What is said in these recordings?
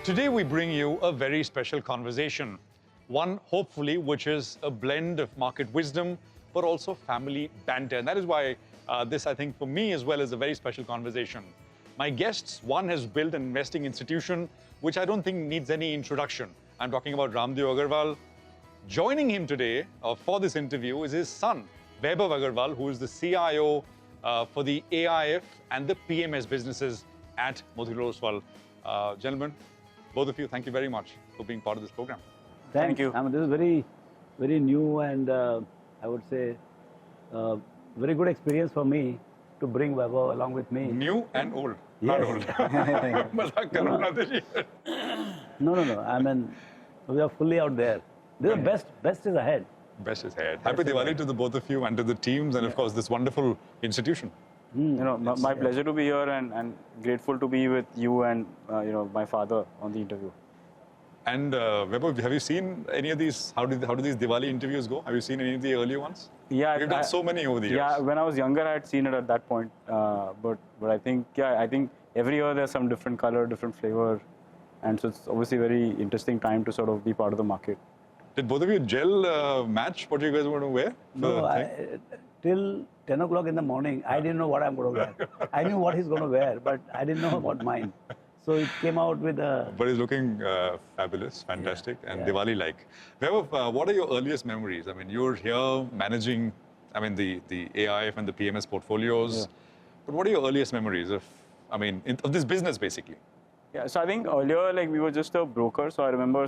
Today we bring you a very special conversation. One, hopefully, which is a blend of market wisdom, but also family banter. And that is why this, I think, for me as well, is a very special conversation. My guests, one has built an investing institution, which I don't think needs any introduction. I'm talking about Raamdeo Agrawal. Joining him today for this interview is his son, Vaibhav Agrawal, who is the CIO for the AIF and the PMS businesses at Motilal Oswal. Gentlemen, both of you, thank you very much for being part of this program. Thank you. I mean, this is very new and I would say very good experience for me to bring Vaibhav along with me. New and old. Yes. Not old. Mazak karo na dejiye. No. I mean, we are fully out there. This is best is ahead. Best is ahead. Happy Diwali to the both of you and to the teams and of course this wonderful institution. My pleasure to be here and grateful to be with you and my father on the interview. And Vaibhav, have you seen any of these? How do these Diwali interviews go? Have you seen any of the earlier ones? Yeah, you've done so many over the years. Yeah, when I was younger, I had seen it at that point. But I think every year there's some different color, different flavor, and so it's obviously a very interesting time to sort of be part of the market. Did both of you gel match what you guys were going to wear? No, till 10 o'clock in the morning, I didn't know what I'm going to wear. I knew what he's going to wear, but I didn't know about mine. So it came out with a... But he's looking fabulous, fantastic, and Diwali-like. Vaibhav, what are your earliest memories? I mean, you're here managing, the AIF and the PMS portfolios. Yeah. But what are your earliest memories of this business, basically? Yeah, so I think earlier, we were just a broker. So I remember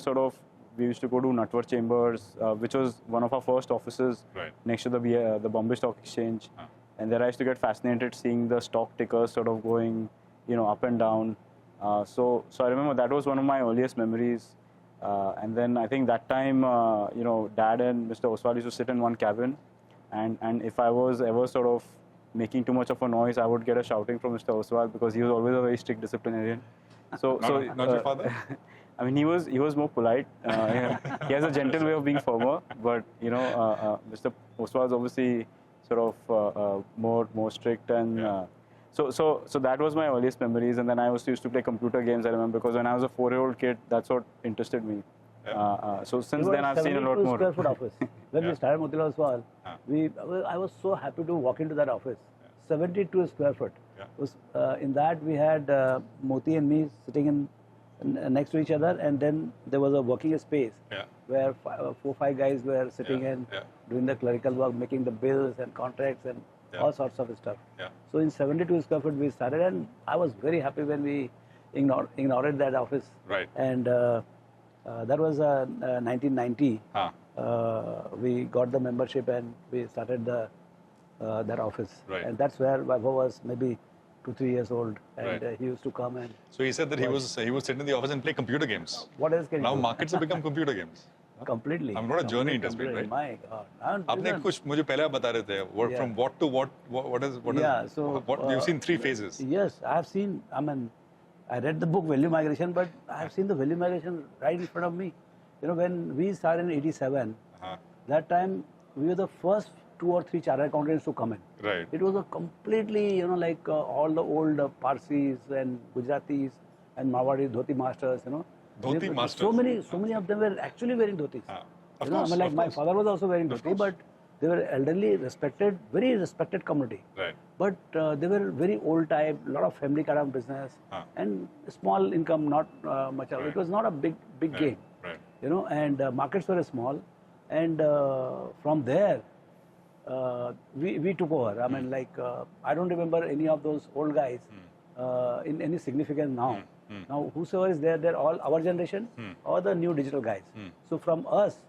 we used to go to Natwar Chambers, which was one of our first offices next to the Bombay Stock Exchange. And there I used to get fascinated seeing the stock tickers sort of going, up and down. So I remember that was one of my earliest memories. And then I think that time, Dad and Mr. Oswal used to sit in one cabin. And if I was ever sort of making too much of a noise, I would get a shouting from Mr. Oswal because he was always a very strict disciplinarian. Not your father? I mean, he was more polite. He has a gentle way of being firmer, but Mr. Oswal is obviously sort of more strict, and so that was my earliest memories. And then I also used to play computer games. I remember because when I was a 4-year-old kid, that's what interested me. So since then, I've seen a lot more. 72 square foot office. When we started Motilal Oswal, I was so happy to walk into that office. 72 square foot. Was, in that we had Moti and me sitting next to each other, and then there was a working space where 4-5 guys were sitting and doing the clerical work, making the bills and contracts and all sorts of stuff. So in 72 square foot we started, and I was very happy when we ignored that office. And that was 1990. We got the membership and we started that office. And that's where Vaibhav was maybe 2-3 years old, and he used to come and... So he said that he would sit in the office and play computer games. What else can you do? Now markets have become computer games. Completely. I'm not a journey industry, right? My God. आपने कुछ मुझे पहले आप बता रहे थे. From what to what is? So you've seen 3 phases. Yes, I have seen. I mean, I read the book Value Migration, but I have seen the value migration right in front of me. When we started in '87, that time we were the first 2 or 3 chartered accountants to come in. It was a completely, like all the old Parsis and Gujaratis and Marwadi dhoti masters, Dhoti masters. So many of them were actually wearing dhotis. Of course, my father was also wearing dhoti, but they were elderly, respected, very respected community. But they were very old type, a lot of family kind of business, and small income, not much. It was not a big game, and markets were small, and from there. We took over. I mean, I don't remember any of those old guys in any significance now. Now, whosoever is there, they're all our generation or the new digital guys. So from us,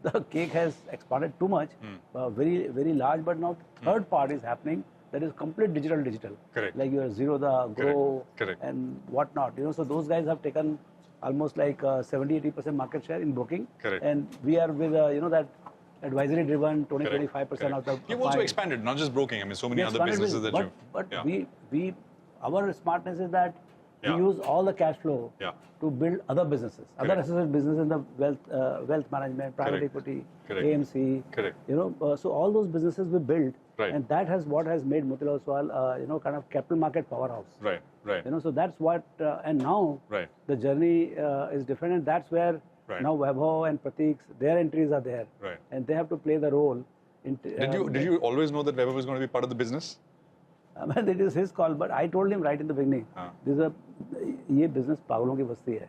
the cake has expanded too much, very, very large. But now third part is happening. That is complete digital. Like your Zerodha, Grow, and whatnot. So those guys have taken almost like 70-80% market share in broking, and we are with that. Advisory driven, 20-25% of the... You've also expanded, not just broking. So many other businesses that you've... But our smartness is that we use all the cash flow to build other businesses, other associate businesses in the wealth management, private equity, AMC. So all those businesses we built, and that has what has made Motilal Oswal, kind of capital market powerhouse. Right. You know, so that's what, and now Right. the journey is different, and that's where now Vaibhav and Prateek's, their entries are there. Right. And they have to play the role. Did you always know that Vaibhav was going to be part of the business? It is his call, but I told him right in the beginning, ये business पागलों की बस्ती है.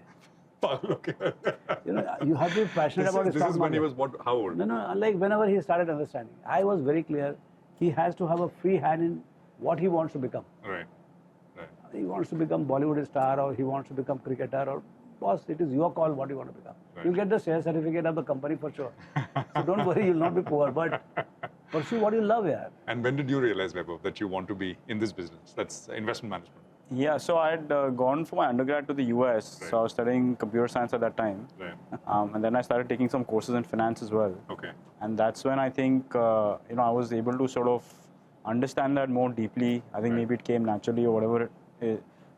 You know, you have to be passionate about this is when he was how old? No, like whenever he started understanding, I was very clear. He has to have a free hand in what he wants to become. Right. He wants to become Bollywood star, or he wants to become cricketer, or boss, it is your call what you want to become. Right. You'll get the share certificate of the company for sure. So don't worry, you'll not be poor, but pursue what you love, yeah. And when did you realize, Vaibhav, that you want to be in this business? That's investment management. Yeah, so I had gone for my undergrad to the US, Right. so I was studying computer science at that time. Right. And then I started taking some courses in finance as well. Okay. And that's when I think, I was able to sort of understand that more deeply. I think maybe it came naturally or whatever.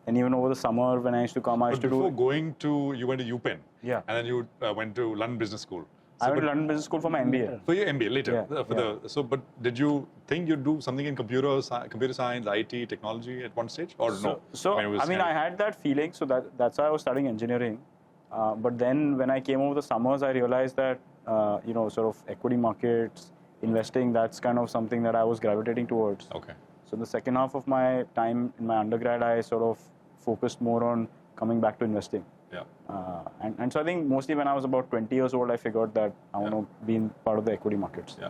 And even over the summer when I used to come, I used to do... Before going to, you went to UPenn. Yeah. And then you went to London Business School. I went to London Business School for my MBA. For your MBA later. Yeah, But did you think you'd do something in computer science, IT, technology at one stage, or no? I had that feeling. So that's why I was studying engineering. But then when I came over the summers, I realized that sort of equity markets, investing, that's kind of something that I was gravitating towards. Okay. So the second half of my time in my undergrad, I sort of focused more on coming back to investing. Yeah. And so I think mostly when I was about 20 years old, I figured that I want to be in part of the equity markets. Yeah.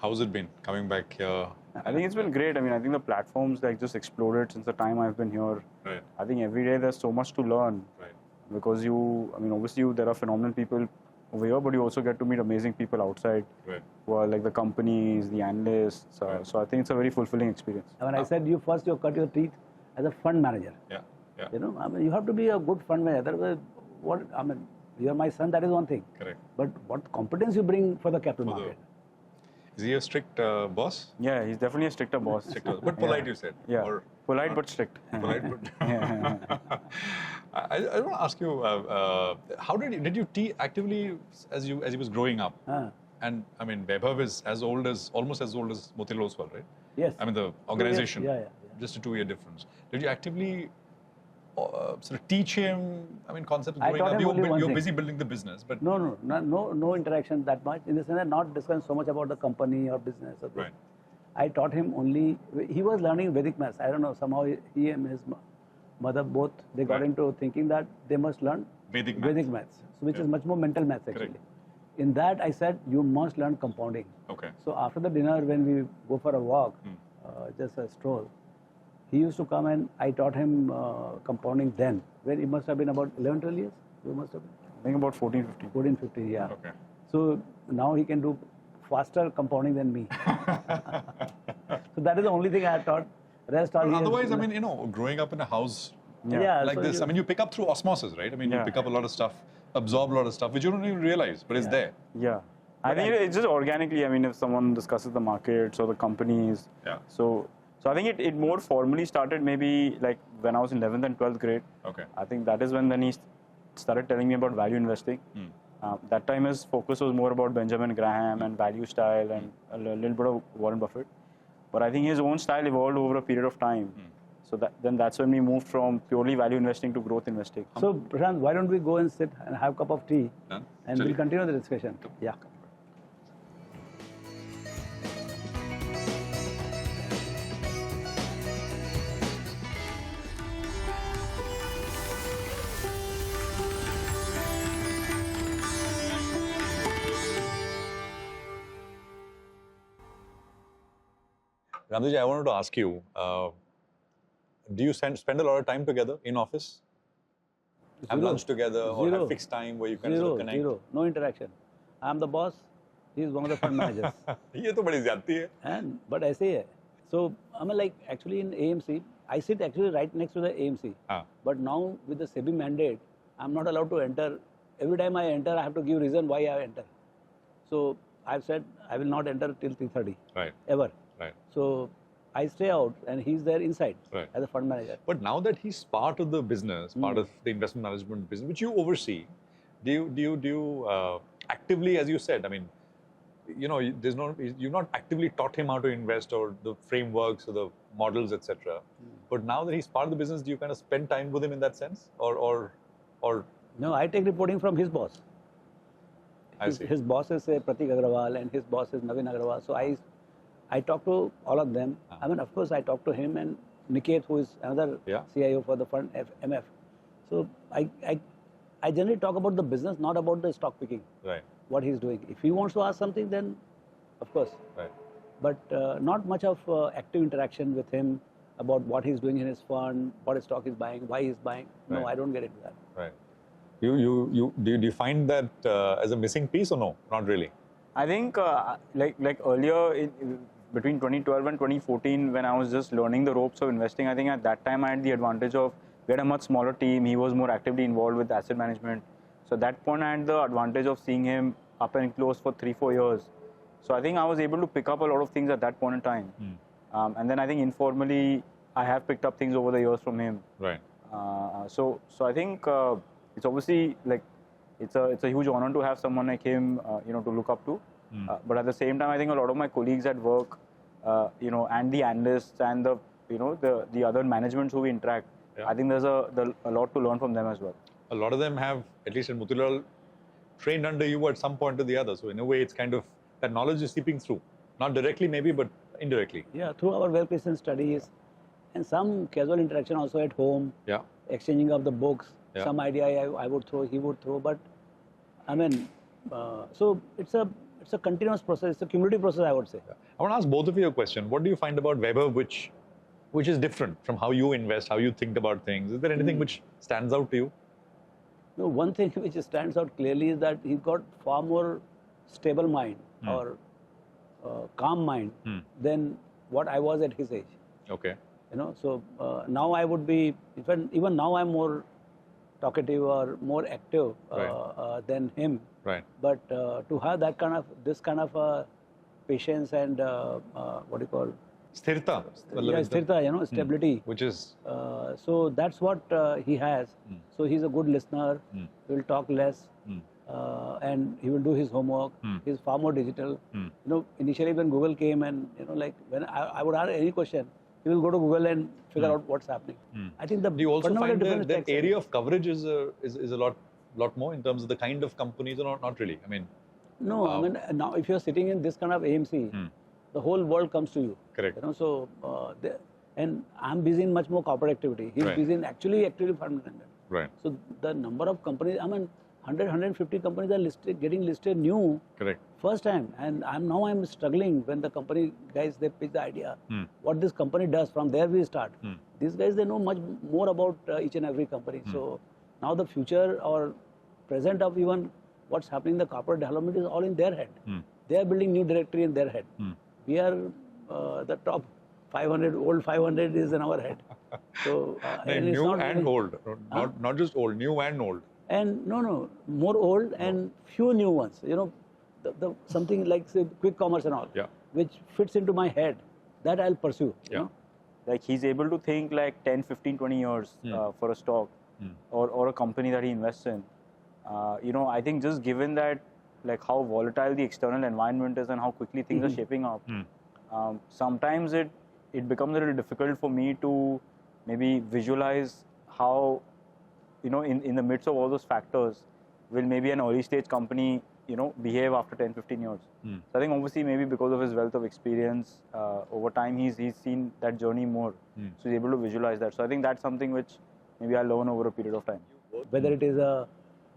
How's it been coming back here? I think it's been great. I mean, I think the platforms like just exploded since the time I've been here. Right. I think every day there's so much to learn. Right. Because obviously there are phenomenal people over here, but you also get to meet amazing people outside. Right. Who are like the companies, the analysts. So I think it's a very fulfilling experience. When I said you cut your teeth as a fund manager. Yeah. Yeah. You know, I mean, you have to be a good fund manager. Otherwise, you're my son, that is one thing. Correct. But what competence you bring for the capital market? Is he a strict boss? Yeah, he's definitely a stricter boss. But polite, you said. Yeah. Or polite but strict. Polite but. I want to ask you, how did you actively as he was growing up? And I mean, Vaibhav is almost as old as Motilal Oswal, right? Yes. I mean, the organization. Yeah. Just a 2-year difference. Did you actively sort of teach him? I mean, concepts growing up. You're busy building the business, but no interaction that much. In the sense that not discussing so much about the company or business. Or right. I taught him only. He was learning Vedic maths. I don't know. Somehow he and his mother both they got into thinking that they must learn Vedic maths, which is much more mental maths actually. Correct. In that I said you must learn compounding. Okay. So after the dinner, when we go for a walk, just a stroll, he used to come and I taught him compounding then. When it must have been about 11, 12 years. You must have been. I think about 14, 15. 14, 15, yeah. Okay. So now he can do faster compounding than me. So that is the only thing I have taught. Rest all. Otherwise, I mean, growing up in a house like so this, I mean, you pick up through osmosis, right? I mean, you pick up a lot of stuff, absorb a lot of stuff, which you don't even realize, but it's there. Yeah. I think it's just organically. I mean, if someone discusses the markets or the companies. Yeah. So I think it more formally started maybe like when I was in 11th and 12th grade. Okay. I think that is when then he started telling me about value investing. That time his focus was more about Benjamin Graham and value style and a little bit of Warren Buffett. But I think his own style evolved over a period of time. So that's when we moved from purely value investing to growth investing. So Prashant, why don't we go and sit and have a cup of tea and we'll continue the discussion. Yeah. Raamdeo ji, I wanted to ask you, do you spend a lot of time together in office? Have lunch together or have fixed time where you can sort of connect? Zero. No interaction. I'm the boss. He's one of the fund managers. ये तो बड़ी ज़्यादती है. But ऐसे ही है. So I mean, like actually in AMC, I sit actually right next to the AMC. But now with the SEBI mandate, I'm not allowed to enter. Every time I enter, I have to give reason why I enter. So I've said I will not enter till 3:30. Right. Ever. Right. So I stay out and he's there inside as a fund manager. But now that he's part of the business, part of the investment management business, which you oversee, do you actively, as you said, I mean, there's you've not actively taught him how to invest or the frameworks or the models, etc. But now that he's part of the business, do you kind of spend time with him in that sense, or? No, I take reporting from his boss. His boss is Pratik Agrawal and his boss is Navin Agrawal. So I talk to all of them. I mean, of course, I talk to him and Niket, who is another CIO for the fund MF. So I generally talk about the business, not about the stock picking. Right. What he's doing. If he wants to ask something, then of course. Right. But not much of active interaction with him about what he's doing in his fund, what his stock is buying, why he's buying. No, I don't get into that. Right. Do you find that as a missing piece or no? Not really. I think like earlier between 2012 and 2014, when I was just learning the ropes of investing, I think at that time I had the advantage of we had a much smaller team. He was more actively involved with asset management. So at that point I had the advantage of seeing him up and close for 3-4 years. So I think I was able to pick up a lot of things at that point in time. And then I think informally I have picked up things over the years from him. Right. So I think it's obviously like it's a huge honor to have someone like him, to look up to. But at the same time, I think a lot of my colleagues at work, and the analysts and the other managements who we interact, I think there's a lot to learn from them as well. A lot of them have, at least in Motilal, trained under you at some point or the other. So in a way, it's kind of that knowledge is seeping through, not directly maybe, but indirectly. Yeah, through our well-placed studies and some casual interaction also at home. Yeah. Exchanging of the books. Yeah. Some idea I would throw, he would throw, but I mean, so it's a continuous process. It's a cumulative process, I would say. Yeah. I want to ask both of you a question. What do you find about Vaibhav which is different from how you invest, how you think about things? Is there anything which stands out to you? No, one thing which stands out clearly is that he's got far more stable mind or calm mind than what I was at his age. Okay. So now I would be, even now I'm more talkative or more active than him. Right. But to have this kind of patience and what do you call? Sthirta. Yeah, sthirta, stability. Which is? So that's what he has. So he's a good listener. He will talk less. And he will do his homework. He's far more digital. Initially when Google came and, when I would ask any question, he will go to Google and figure out what's happening. I think do you also find the area of coverage is a lot more in terms of the kind of companies, or not really? I mean, no. I mean, now if you're sitting in this kind of AMC, the whole world comes to you. Correct. So and I'm busy in much more corporate activity. He's busy in actually fund management. Right. So the number of companies, 100, 150 companies are getting listed new. Correct. First time, and I'm struggling when the company guys, they pitch the idea, what this company does. From there we start. These guys, they know much more about each and every company. So now the future or present of even what's happening in the corporate development is all in their head. They are building new directory in their head. We are the top 500, old 500 is in our head. So new and old, not just old, new and old. And no, more old and few new ones. The something like say quick commerce and all, which fits into my head, that I'll pursue. Like he's able to think like 10, 15, 20 years for a stock or a company that he invests in. I think just given that like how volatile the external environment is and how quickly things are shaping up, sometimes it becomes a little difficult for me to maybe visualize how, in the midst of all those factors, will maybe an early stage company, behave after 10, 15 years. So I think obviously maybe because of his wealth of experience, over time he's seen that journey more. So he's able to visualize that. So I think that's something which maybe I'll learn over a period of time. Whether it is a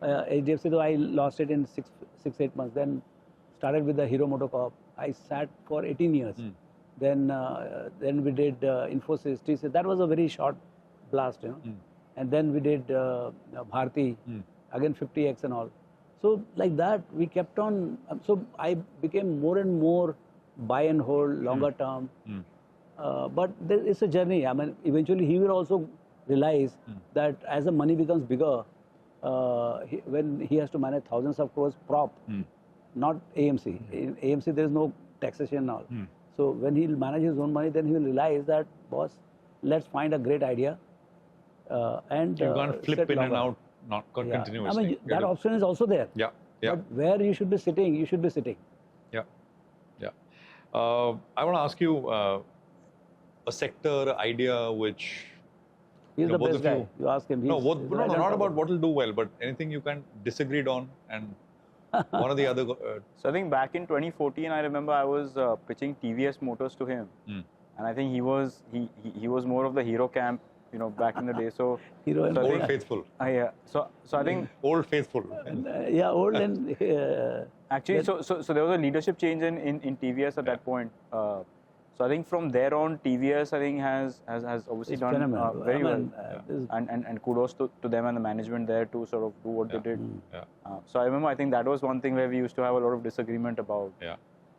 HDFC, though I lost it in 6-8 months, then started with the Hero MotoCorp. I sat for 18 years. Then we did Infosys, TCS. That was a very short blast, And then we did Bharti, again 50x and all. So like that, we kept on. So I became more and more buy and hold, longer term. But it's a journey. Eventually he will also realize that as the money becomes bigger, when he has to manage thousands of crores prop, not AMC. In AMC, there is no taxation and all. So when he'll manage his own money, then he will realize that, boss, let's find a great idea. And you can't flip in and out, not continuously. That option is also there. Yeah. But where you should be sitting, you should be sitting. Yeah. I want to ask you a sector idea which He's the both best of guy. You ask him. No, he's not about what will do well, but anything you can disagreed on and one or the other. So I think back in 2014, I remember I was pitching TVS Motors to him, and I think he was more of the hero camp, back in the day. So hero and old faithful. Yeah. So I think old faithful. Yeah, old and actually, so there was a leadership change in TVS at that point. So I think from there on, TVS I think has obviously done very well, and kudos to them and the management there to sort of do what they did. So I remember I think that was one thing where we used to have a lot of disagreement about.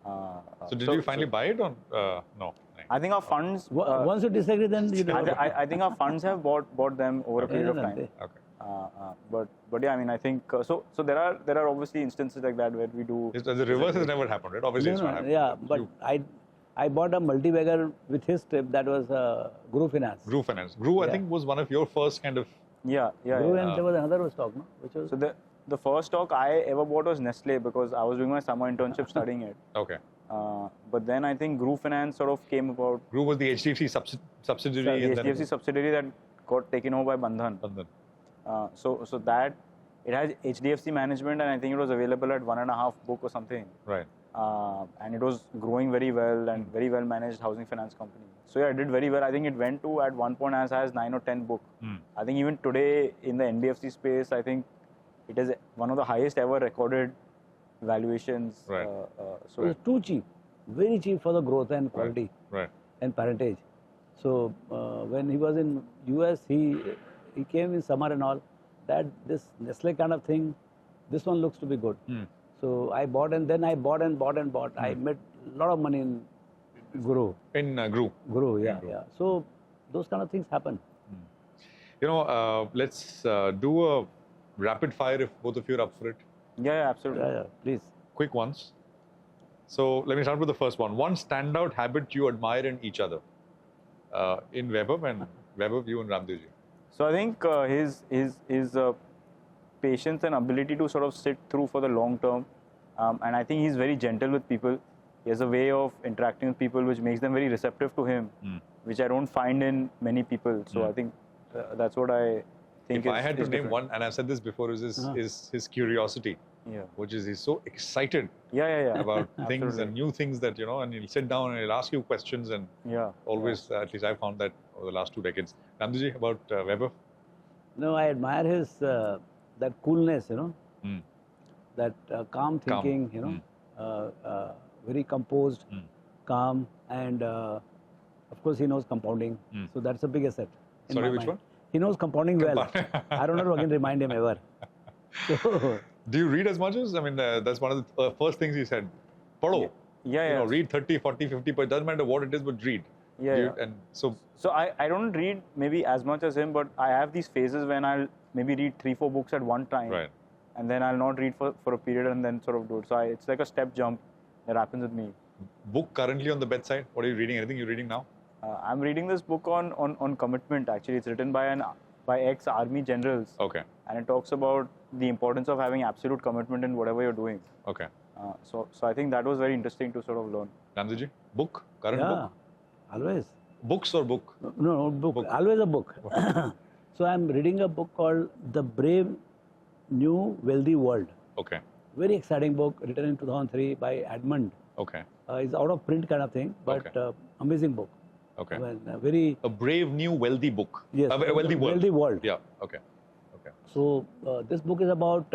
So did you finally buy it or no? I think our funds. Once you disagree, then you don't. I think our funds have bought them over a period of time. Okay. But yeah, I mean, I think so there are obviously instances like that where we do. The reverse has never happened, right? Obviously, it's not happened. Yeah, but I bought a multi-bagger with his trip. That was Guru Finance. Guru Finance. Guru, I think, was one of your first kind of. Yeah. Guru, and there was another stock, no? Which was. So the first stock I ever bought was Nestle because I was doing my summer internship studying it. Okay. But then I think Guru Finance sort of came about. Guru was the HDFC subsidiary. The HDFC subsidiary that got taken over by Bandhan. So that it has HDFC management, and I think it was available at 1.5 book or something. Right. And it was growing very well and very well managed housing finance company. So yeah, it did very well. I think it went to at one point as high as 9 or 10 book. I think even today in the NBFC space, I think it is one of the highest ever recorded valuations. Right. So it's too cheap, very cheap for the growth and quality and parentage. So when he was in US, he came in summer and all. That this Nestle kind of thing, this one looks to be good. So I bought and then I bought and bought and bought. I made a lot of money in Guru. In Guru. Guru, yeah. So those kind of things happen. Let's do a rapid fire if both of you are up for it. Yeah, absolutely. Yeah, please. Quick ones. So let me start with the first one. One standout habit you admire in each other. In Vaibhav and Vaibhav, you and Raamdeo ji. So I think his patience and ability to sort of sit through for the long term, and I think he's very gentle with people. He has a way of interacting with people which makes them very receptive to him, which I don't find in many people. So I think that's what I think. If I had to name one, and I've said this before, is his curiosity. Which is he's so excited about things and new things that and he'll sit down and he'll ask you questions and always at least I've found that over the last 2 decades. Raamdeo ji, about Vaibhav? No, I admire his that coolness, that calm thinking, very composed, calm, and of course he knows compounding. So that's a big asset. Sorry, which one? He knows compounding well. I don't know to again remind him ever. So, do you read as much as? I mean, that's one of the first things he said. Pado. Read 30, 40, 50, but it doesn't matter what it is, but read. And so I don't read maybe as much as him, but I have these phases when I'll maybe read 3-4 books at one time. Right. And then I'll not read for a period and then sort of do it. So it's like a step jump that happens with me. Book currently on the bedside? What are you reading? Anything you're reading now? I'm reading this book on commitment. Actually, it's written by ex-army generals. Okay. And it talks about the importance of having absolute commitment in whatever you're doing. Okay. So I think that was very interesting to sort of learn. Raamdeo ji, book? Current book? Always. Books or book? No, book. Always a book. So I'm reading a book called The Brave New Wealthy World. Okay. Very exciting book, written in 2003 by Edmund. Okay. It's out of print kind of thing, but amazing book. Okay. A brave new wealthy book. Yes. A wealthy world. Wealthy world. Yeah. Okay. So this book is about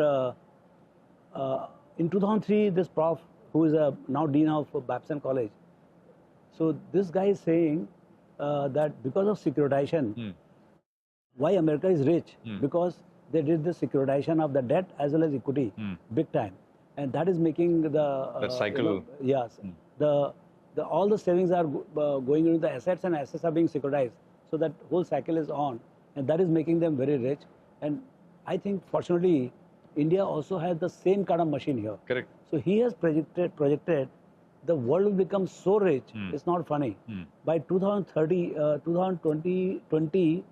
in 2003 this prof who is now dean of Babson College. So this guy is saying that because of securitization, why America is rich? Because they did the securitization of the debt as well as equity, big time, and that is making the that cycle. All the savings are going into the assets, and assets are being securitized. So that whole cycle is on, and that is making them very rich. And I think fortunately, India also has the same kind of machine here. Correct. So he has projected the world will become so rich. It's not funny. By 2030, 2020,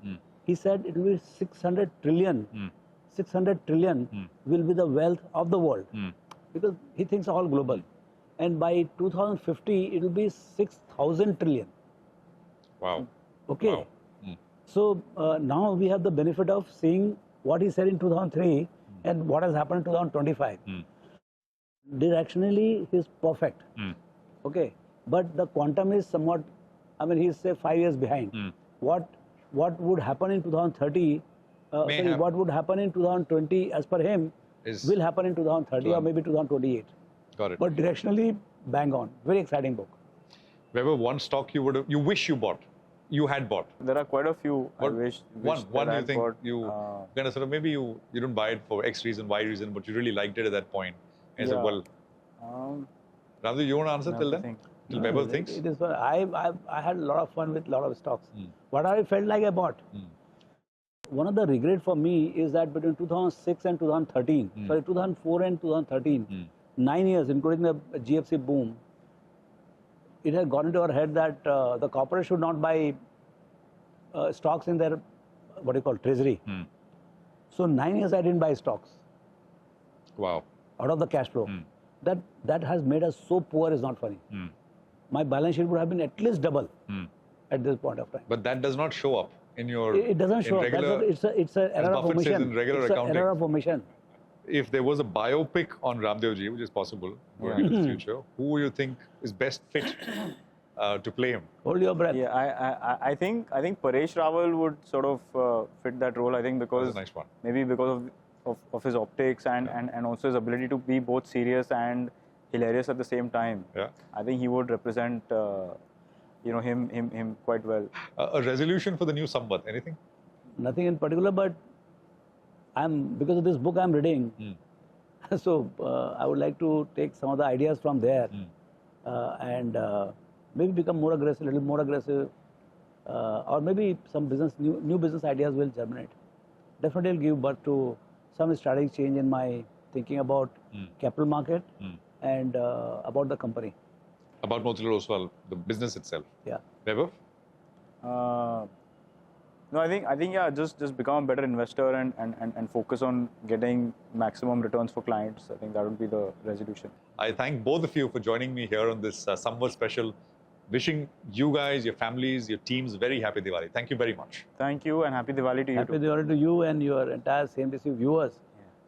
he said it will be 600 trillion. 600 trillion will be the wealth of the world because he thinks all global. and by 2050 it will be 6,000 trillion. Wow. Okay. Wow. So now we have the benefit of seeing what he said in 2003 and what has happened in 2025. Directionally, he's perfect. Okay, but the quantum is somewhat. I mean, he's say 5 years behind. What would happen in 2030? What would happen in 2020, as per him, will happen in 2030 or maybe 2028. Got it. But directionally, bang on. Very exciting book. Weber, one stock you wish you bought, you had bought. There are quite a few. But I wish one you think bought, you kind of sort of maybe you didn't buy it for X reason, Y reason, but you really liked it at that point. And said, well, Raamdeo, you want to answer till then? Till Vaibhav thinks? It is. I had a lot of fun with a lot of stocks. What I felt like I bought. One of the regret for me is that between 2006 and 2013, sorry, 2004 and 2013, 9 years, including the GFC boom, it had gone into our head that the corporate should not buy stocks in their, treasury. So 9 years I didn't buy stocks. Wow. Out of the cash flow. That has made us so poor is not funny. My balance sheet would have been at least double at this point of time. But that does not show up in your. It doesn't show up. It's an error of omission. In regular accounting. An error of omission. If there was a biopic on Raamdeo ji, which is possible going into the future, who you think is best fit to play him? Hold your breath. Yeah, I think Paresh Rawal would sort of fit that role. I think because that's a nice one. Maybe because of his optics and also his ability to be both serious and hilarious at the same time. Yeah. I think he would represent him quite well. A resolution for the new Samvat, anything? Nothing in particular, but because of this book I'm reading, so I would like to take some of the ideas from there and maybe become more aggressive, a little more aggressive, or maybe some new business ideas will germinate. Definitely will give birth to some strategic change in my thinking about capital market and about the company. About Motilal Oswal, the business itself. Yeah. Vaibhav? No, I think yeah, just become a better investor and focus on getting maximum returns for clients. I think that would be the resolution. I thank both of you for joining me here on this Samvat special. Wishing you guys, your families, your teams very happy Diwali. Thank you very much. Thank you and happy Diwali to you. Happy Diwali to you and your entire CNBC viewers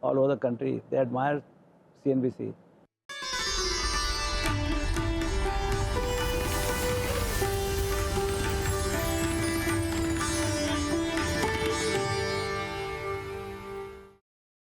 all over the country. They admire CNBC.